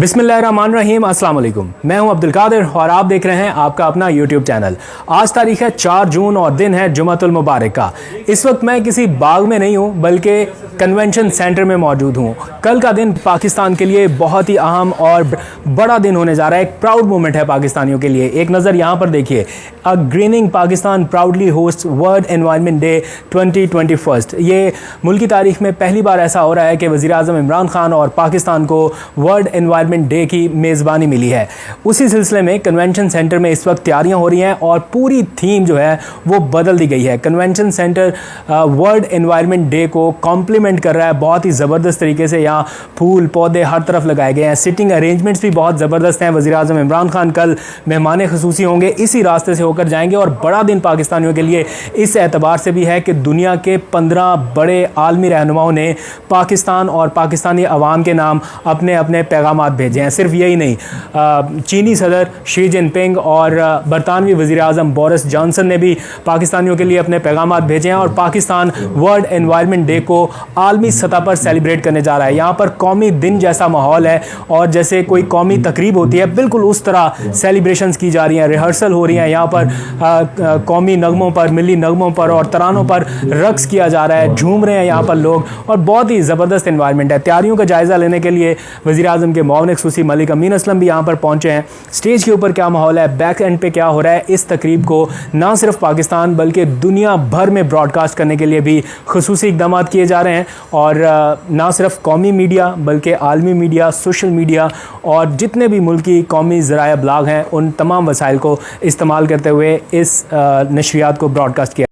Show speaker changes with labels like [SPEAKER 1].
[SPEAKER 1] बिस्मिल्लाहिर्रहमानिर्रहीम, अस्सलाम वालेकुम। मैं हूं अब्दुल कादिर और आप देख रहे हैं आपका अपना यूट्यूब चैनल। आज तारीख है 4 जून और दिन है जुमातुल मुबारक का। इस वक्त मैं किसी बाग में नहीं हूं बल्कि कन्वेंशन सेंटर में मौजूद हूं। कल का दिन पाकिस्तान के लिए बहुत ही अहम और बड़ा दिन होने जा रहा है। एक प्राउड मोमेंट है पाकिस्तानियों के लिए। एक नज़र यहाँ पर देखिए, a greening Pakistan proudly host world environment day 2021। ये मुल्क की तारीख में पहली बार ऐसा हो रहा है कि वज़ीर आज़म इमरान खान और पाकिस्तान को वर्ल्ड एनवायरनमेंट डे की मेज़बानी मिली है। उसी सिलसिले में कन्वेंशन सेंटर में इस वक्त तैयारियां हो रही हैं और पूरी थीम जो है वो बदल दी गई है। Convention centre world environment day को कॉम्प्लीमेंट कर रहा है बहुत ही ज़बरदस्त तरीके से। यहाँ फूल पौधे हर तरफ लगाए गए हैं। सिटिंग अरेंजमेंट्स भी बहुत ज़बरदस्त हैं। वज़ीर आज़म इमरान खान कल मेहमान ख़ुसूसी होंगे, इसी रास्ते से होकर जाएंगे। और बड़ा दिन पाकिस्तानियों के लिए इस एतबार से भी है कि दुनिया के 15 बड़े आलमी रहनुमाओं ने पाकिस्तान और पाकिस्तानी अवाम के नाम अपने अपने पैगामात भेजे हैं। सिर्फ यही नहीं, चीनी सदर शी जिनपिंग और बरतानवी वज़ीर आज़म बोरिस जॉनसन ने भी पाकिस्तानियों के लिए अपने पैगामात भेजे हैं। और पाकिस्तान वर्ल्ड एनवायरनमेंट डे को आलमी सतह पर सेलिब्रेट करने जा रहा है। यहाँ पर कौमी दिन जैसा माहौल है और जैसे कोई कौमी तकरीब होती है बिल्कुल उस तरह सेलिब्रेशंस की जा रही हैं, रिहर्सल हो रही हैं। यहाँ पर कौमी नगमों पर, मिली नगमों पर और तरानों पर रक्स किया जा रहा है, झूम रहे हैं यहाँ पर लोग और बहुत ही ज़बरदस्त एनवायरनमेंट है। तैयारियों का जायज़ा लेने के लिए वज़ीर आज़म के मुआविन ख़ुसूसी मलिक अमीन असलम भी यहाँ पर पहुँचे हैं। स्टेज के ऊपर क्या माहौल है, बैक एंड पे क्या हो रहा है, इस तकरीब को ना सिर्फ पाकिस्तान बल्कि दुनिया भर में ब्रॉडकास्ट करने के लिए भी ख़ुसूसी इक़दाम किए जा रहे हैं। और ना सिर्फ कौमी मीडिया बल्कि आलमी मीडिया, सोशल मीडिया और जितने भी मुल्की कौमी ज़राए अबलाग हैं उन तमाम वसाइल को इस्तेमाल करते हुए इस नशरियात को ब्रॉडकास्ट किया